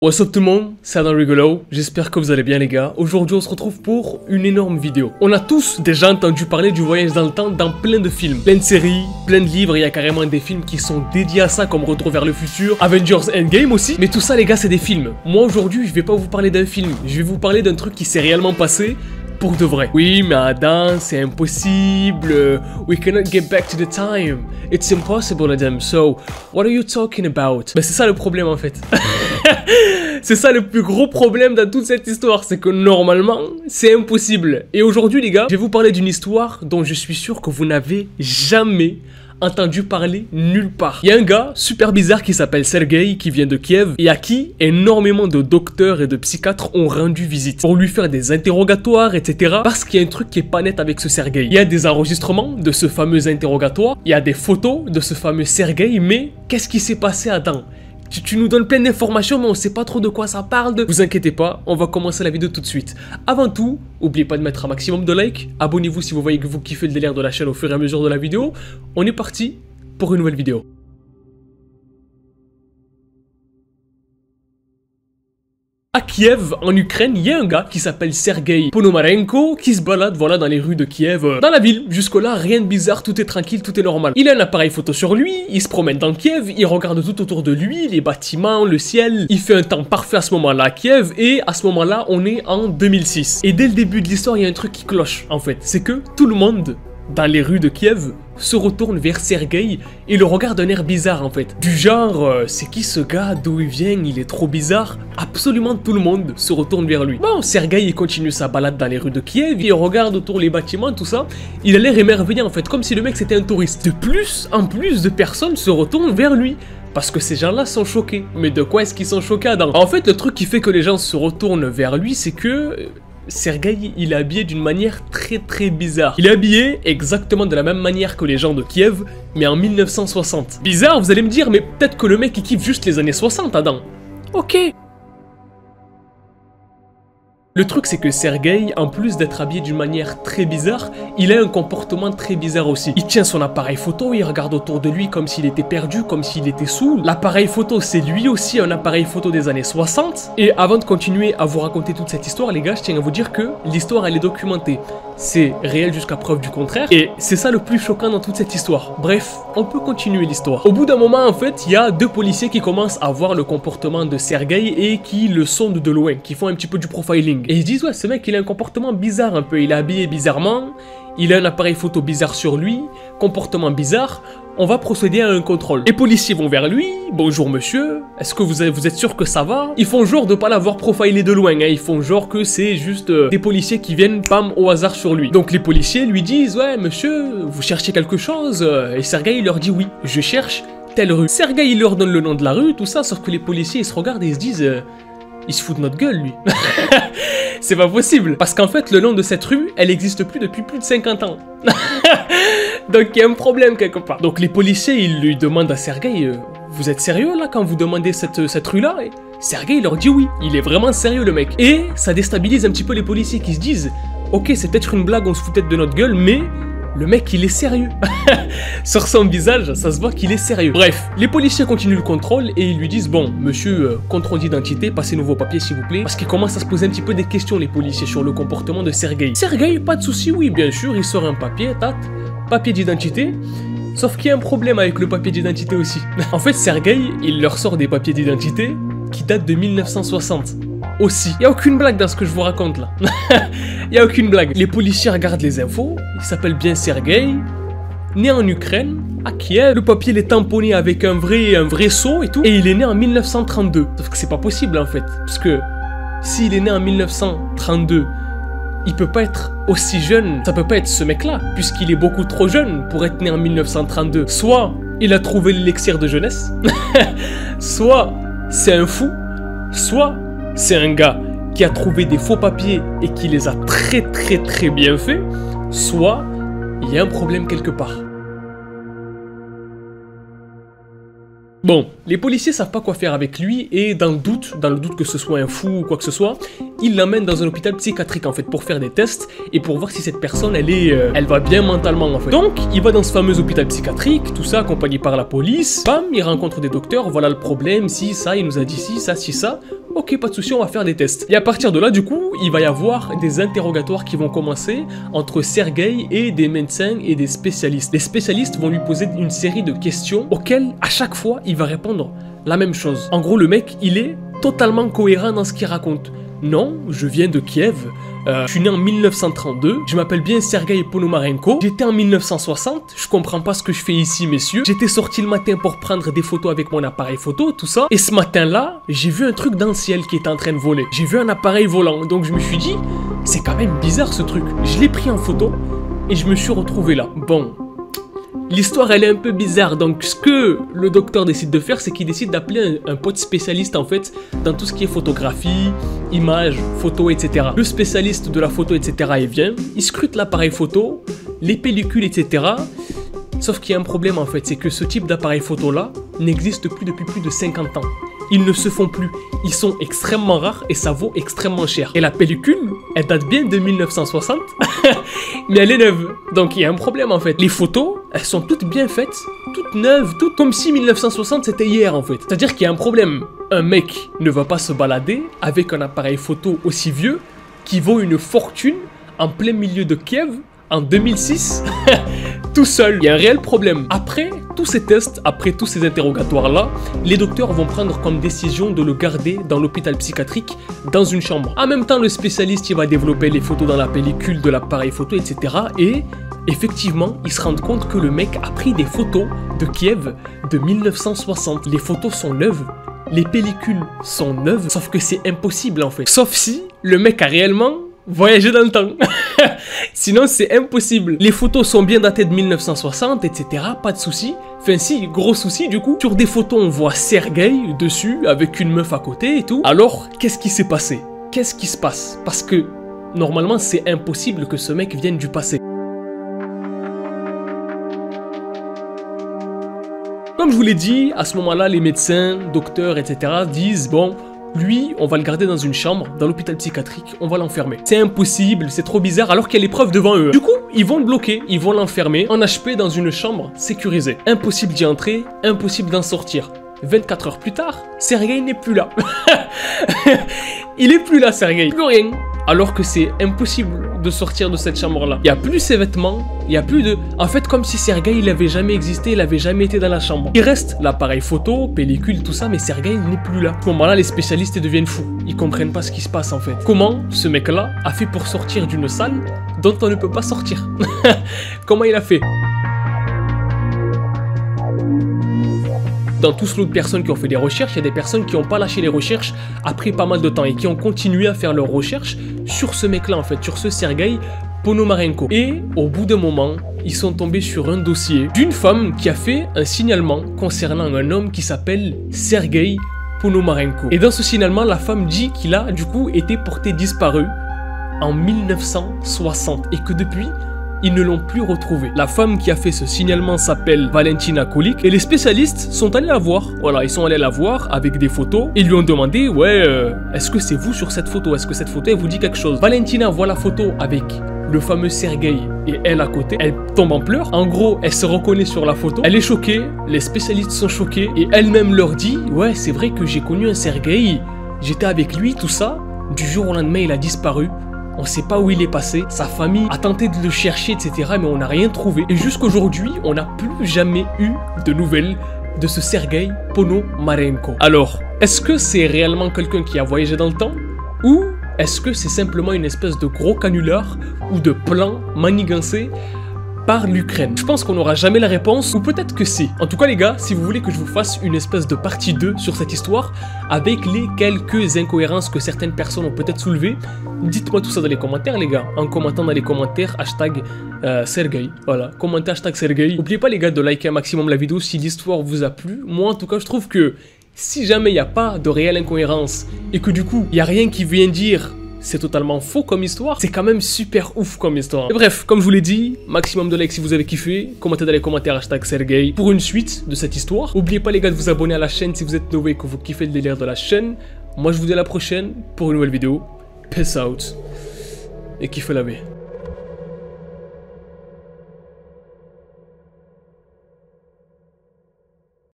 What's up tout le monde, c'est Adam Rigolo, j'espère que vous allez bien les gars. Aujourd'hui on se retrouve pour une énorme vidéo. On a tous déjà entendu parler du voyage dans le temps dans plein de films, plein de séries, plein de livres, il y a carrément des films qui sont dédiés à ça comme Retour vers le futur, Avengers Endgame aussi. Mais tout ça les gars c'est des films. Moi aujourd'hui je vais pas vous parler d'un film, je vais vous parler d'un truc qui s'est réellement passé. Pour de vrai. Oui, mais Adam, c'est impossible. We cannot get back to the time. It's impossible, Adam. So, what are you talking about? Ben, c'est ça le problème en fait. C'est ça le plus gros problème dans toute cette histoire. C'est que normalement, c'est impossible. Et aujourd'hui, les gars, je vais vous parler d'une histoire dont je suis sûr que vous n'avez jamais entendu parler nulle part. Il y a un gars super bizarre qui s'appelle Sergueï, qui vient de Kiev et à qui énormément de docteurs et de psychiatres ont rendu visite pour lui faire des interrogatoires, etc. Parce qu'il y a un truc qui est pas net avec ce Sergueï. Il y a des enregistrements de ce fameux interrogatoire, il y a des photos de ce fameux Sergueï, mais qu'est-ce qui s'est passé Adam? Tu nous donnes plein d'informations mais on sait pas trop de quoi ça parle. Vous inquiétez pas, on va commencer la vidéo tout de suite. Avant tout, n'oubliez pas de mettre un maximum de likes. Abonnez-vous si vous voyez que vous kiffez le délire de la chaîne au fur et à mesure de la vidéo. On est parti pour une nouvelle vidéo. À Kiev, en Ukraine, il y a un gars qui s'appelle Sergueï Ponomarenko qui se balade voilà, dans les rues de Kiev, dans la ville. Jusque-là, rien de bizarre, tout est tranquille, tout est normal. Il a un appareil photo sur lui, il se promène dans Kiev, il regarde tout autour de lui, les bâtiments, le ciel. Il fait un temps parfait à ce moment-là à Kiev et à ce moment-là, on est en 2006. Et dès le début de l'histoire, il y a un truc qui cloche en fait. C'est que tout le monde dans les rues de Kiev se retourne vers Sergueï et le regarde d'un air bizarre en fait. Du genre, c'est qui ce gars, d'où il vient, il est trop bizarre. Absolument tout le monde se retourne vers lui. Bon, Sergueï il continue sa balade dans les rues de Kiev, il regarde autour les bâtiments, tout ça. Il a l'air émerveillé en fait, comme si le mec c'était un touriste. De plus, en plus de personnes se retournent vers lui. Parce que ces gens-là sont choqués. Mais de quoi est-ce qu'ils sont choqués Adam? En fait, le truc qui fait que les gens se retournent vers lui, c'est que Sergueï, il est habillé d'une manière très bizarre. Il est habillé exactement de la même manière que les gens de Kiev, mais en 1960. Bizarre, vous allez me dire, mais peut-être que le mec il kiffe juste les années 60, Adam. Ok. Le truc c'est que Sergueï, en plus d'être habillé d'une manière très bizarre, il a un comportement très bizarre aussi. Il tient son appareil photo, il regarde autour de lui comme s'il était perdu, comme s'il était saoul. L'appareil photo c'est lui aussi un appareil photo des années 60. Et avant de continuer à vous raconter toute cette histoire les gars, je tiens à vous dire que l'histoire elle est documentée. C'est réel jusqu'à preuve du contraire. Et c'est ça le plus choquant dans toute cette histoire. Bref, on peut continuer l'histoire. Au bout d'un moment en fait, il y a deux policiers qui commencent à voir le comportement de Sergueï et qui le sondent de loin, qui font un petit peu du profiling. Et ils disent ouais ce mec il a un comportement bizarre un peu, il est habillé bizarrement, il a un appareil photo bizarre sur lui, comportement bizarre, on va procéder à un contrôle. Les policiers vont vers lui, bonjour monsieur, est-ce que vous êtes sûr que ça va? Ils font genre de pas l'avoir profilé de loin, hein. Ils font genre que c'est juste des policiers qui viennent pam au hasard sur lui. Donc les policiers lui disent ouais monsieur, vous cherchez quelque chose? Et Sergueï leur dit oui, je cherche telle rue. Sergueï il leur donne le nom de la rue, tout ça, sauf que les policiers ils se regardent et ils se disent il se fout de notre gueule lui. C'est pas possible. Parce qu'en fait, le nom de cette rue, elle existe plus depuis plus de 50 ans. Donc il y a un problème quelque part. Donc les policiers, ils lui demandent à Sergueï, vous êtes sérieux là quand vous demandez cette rue-là? Et Sergueï leur dit oui. Il est vraiment sérieux le mec. Et ça déstabilise un petit peu les policiers qui se disent, ok c'est peut-être une blague, on se foutait de notre gueule, mais le mec il est sérieux. Sur son visage, ça se voit qu'il est sérieux. Bref, les policiers continuent le contrôle et ils lui disent bon, monsieur, contrôle d'identité, passez-nous vos papiers s'il vous plaît. Parce qu'ils commencent à se poser un petit peu des questions les policiers sur le comportement de Sergueï. Sergueï, pas de souci, oui bien sûr, il sort un papier, papier d'identité. Sauf qu'il y a un problème avec le papier d'identité aussi. En fait, Sergueï, il leur sort des papiers d'identité qui datent de 1960. Aussi. Il n'y a aucune blague dans ce que je vous raconte là. Il n'y a aucune blague. Les policiers regardent les infos. Il s'appelle bien Sergueï. Né en Ukraine, à Kiev. Le papier il est tamponné avec un vrai sceau et tout. Et il est né en 1932. Sauf que c'est pas possible en fait. Parce que s'il est né en 1932, il peut pas être aussi jeune. Ça peut pas être ce mec là. Puisqu'il est beaucoup trop jeune pour être né en 1932. Soit il a trouvé l'élixir de jeunesse. Soit c'est un fou. Soit c'est un gars qui a trouvé des faux papiers et qui les a très bien fait, soit il y a un problème quelque part. Bon, les policiers savent pas quoi faire avec lui et dans le doute que ce soit un fou ou quoi que ce soit, ils l'emmènent dans un hôpital psychiatrique en fait pour faire des tests et pour voir si cette personne elle va bien mentalement en fait. Donc il va dans ce fameux hôpital psychiatrique, tout ça accompagné par la police, bam, il rencontre des docteurs, voilà le problème, si ça, il nous a dit si ça, Ok, pas de souci, on va faire des tests. Et à partir de là, du coup, il va y avoir des interrogatoires qui vont commencer entre Sergueï et des médecins et des spécialistes. Les spécialistes vont lui poser une série de questions auxquelles, à chaque fois, il va répondre la même chose. En gros, le mec, il est totalement cohérent dans ce qu'il raconte. Non, je viens de Kiev, je suis né en 1932, je m'appelle bien Sergueï Ponomarenko, j'étais en 1960, je comprends pas ce que je fais ici messieurs, j'étais sorti le matin pour prendre des photos avec mon appareil photo, tout ça, et ce matin-là, j'ai vu un truc dans le ciel qui était en train de voler, j'ai vu un appareil volant, donc je me suis dit, c'est quand même bizarre ce truc, je l'ai pris en photo, et je me suis retrouvé là. Bon, l'histoire elle est un peu bizarre, donc ce que le docteur décide de faire, c'est qu'il décide d'appeler un pote spécialiste en fait dans tout ce qui est photographie, images, photos, etc. Le spécialiste de la photo, etc. il vient, il scrute l'appareil photo, les pellicules, etc. Sauf qu'il y a un problème en fait, c'est que ce type d'appareil photo là n'existe plus depuis plus de 50 ans. Ils ne se font plus, ils sont extrêmement rares et ça vaut extrêmement cher. Et la pellicule, elle date bien de 1960, mais elle est neuve. Donc il y a un problème en fait. Les photos, elles sont toutes bien faites, toutes neuves, toutes comme si 1960 c'était hier en fait. C'est-à-dire qu'il y a un problème. Un mec ne va pas se balader avec un appareil photo aussi vieux qui vaut une fortune en plein milieu de Kiev en 2006 tout seul. Il y a un réel problème. Après tous ces tests, après tous ces interrogatoires-là, les docteurs vont prendre comme décision de le garder dans l'hôpital psychiatrique, dans une chambre. En même temps, le spécialiste, il va développer les photos dans la pellicule de l'appareil photo, etc. Et effectivement, ils se rendent compte que le mec a pris des photos de Kiev de 1960. Les photos sont neuves, les pellicules sont neuves, sauf que c'est impossible en fait. Sauf si le mec a réellement voyager dans le temps. Sinon, c'est impossible. Les photos sont bien datées de 1960, etc. Pas de souci. Enfin si, gros souci du coup. Sur des photos, on voit Sergueï dessus, avec une meuf à côté et tout. Alors, qu'est-ce qui s'est passé? Qu'est-ce qui se passe? Parce que, normalement, c'est impossible que ce mec vienne du passé. Comme je vous l'ai dit, à ce moment-là, les médecins, docteurs, etc. disent, bon, lui, on va le garder dans une chambre, dans l'hôpital psychiatrique, on va l'enfermer. C'est impossible, c'est trop bizarre, alors qu'il y a les preuves devant eux. Du coup, ils vont le bloquer, ils vont l'enfermer en HP dans une chambre sécurisée. Impossible d'y entrer, impossible d'en sortir. 24 heures plus tard, Sergueï n'est plus là. Il est plus là, Sergueï. Plus rien. Alors que c'est impossible de sortir de cette chambre-là. Il n'y a plus ses vêtements, il n'y a plus de... En fait, comme si Sergueï, il n'avait jamais existé, il n'avait jamais été dans la chambre. Il reste l'appareil photo, pellicule, tout ça, mais Sergueï n'est plus là. À ce moment-là, les spécialistes deviennent fous. Ils comprennent pas ce qui se passe, en fait. Comment ce mec-là a fait pour sortir d'une salle dont on ne peut pas sortir? Comment il a fait? Dans tout ce lot de personnes qui ont fait des recherches, il y a des personnes qui n'ont pas lâché les recherches après pas mal de temps et qui ont continué à faire leurs recherches sur ce mec-là en fait, sur ce Sergueï Ponomarenko. Et au bout d'un moment, ils sont tombés sur un dossier d'une femme qui a fait un signalement concernant un homme qui s'appelle Sergueï Ponomarenko. Et dans ce signalement, la femme dit qu'il a du coup été porté disparu en 1960 et que depuis, ils ne l'ont plus retrouvé. La femme qui a fait ce signalement s'appelle Valentina Kolik et les spécialistes sont allés la voir. Voilà, ils sont allés la voir avec des photos et lui ont demandé, ouais, est-ce que c'est vous sur cette photo? Est-ce que cette photo, elle vous dit quelque chose? Valentina voit la photo avec le fameux Sergueï et elle à côté. Elle tombe en pleurs. En gros, elle se reconnaît sur la photo. Elle est choquée, les spécialistes sont choqués et elle-même leur dit, ouais, c'est vrai que j'ai connu un Sergueï, j'étais avec lui, tout ça. Du jour au lendemain, il a disparu. On sait pas où il est passé, sa famille a tenté de le chercher, etc. mais on n'a rien trouvé. Et jusqu'aujourd'hui, on n'a plus jamais eu de nouvelles de ce Sergueï Ponomarenko. Alors, est-ce que c'est réellement quelqu'un qui a voyagé dans le temps? Ou est-ce que c'est simplement une espèce de gros canular ou de plan manigancé par l'Ukraine? Je pense qu'on n'aura jamais la réponse, ou peut-être que si. En tout cas les gars, si vous voulez que je vous fasse une espèce de partie 2 sur cette histoire, avec les quelques incohérences que certaines personnes ont peut-être soulevées, dites-moi tout ça dans les commentaires les gars, en commentant dans les commentaires hashtag Sergueï, voilà, commentez hashtag Sergueï. N'oubliez pas les gars de liker un maximum la vidéo si l'histoire vous a plu. Moi en tout cas je trouve que si jamais il n'y a pas de réelle incohérence, et que du coup il n'y a rien qui vient dire c'est totalement faux comme histoire, c'est quand même super ouf comme histoire. Et bref, comme je vous l'ai dit, maximum de likes si vous avez kiffé, commentez dans les commentaires hashtag Sergueï pour une suite de cette histoire. N'oubliez pas les gars de vous abonner à la chaîne si vous êtes nouveau et que vous kiffez le délire de la chaîne. Moi je vous dis à la prochaine pour une nouvelle vidéo. Peace out et kiffez la vie.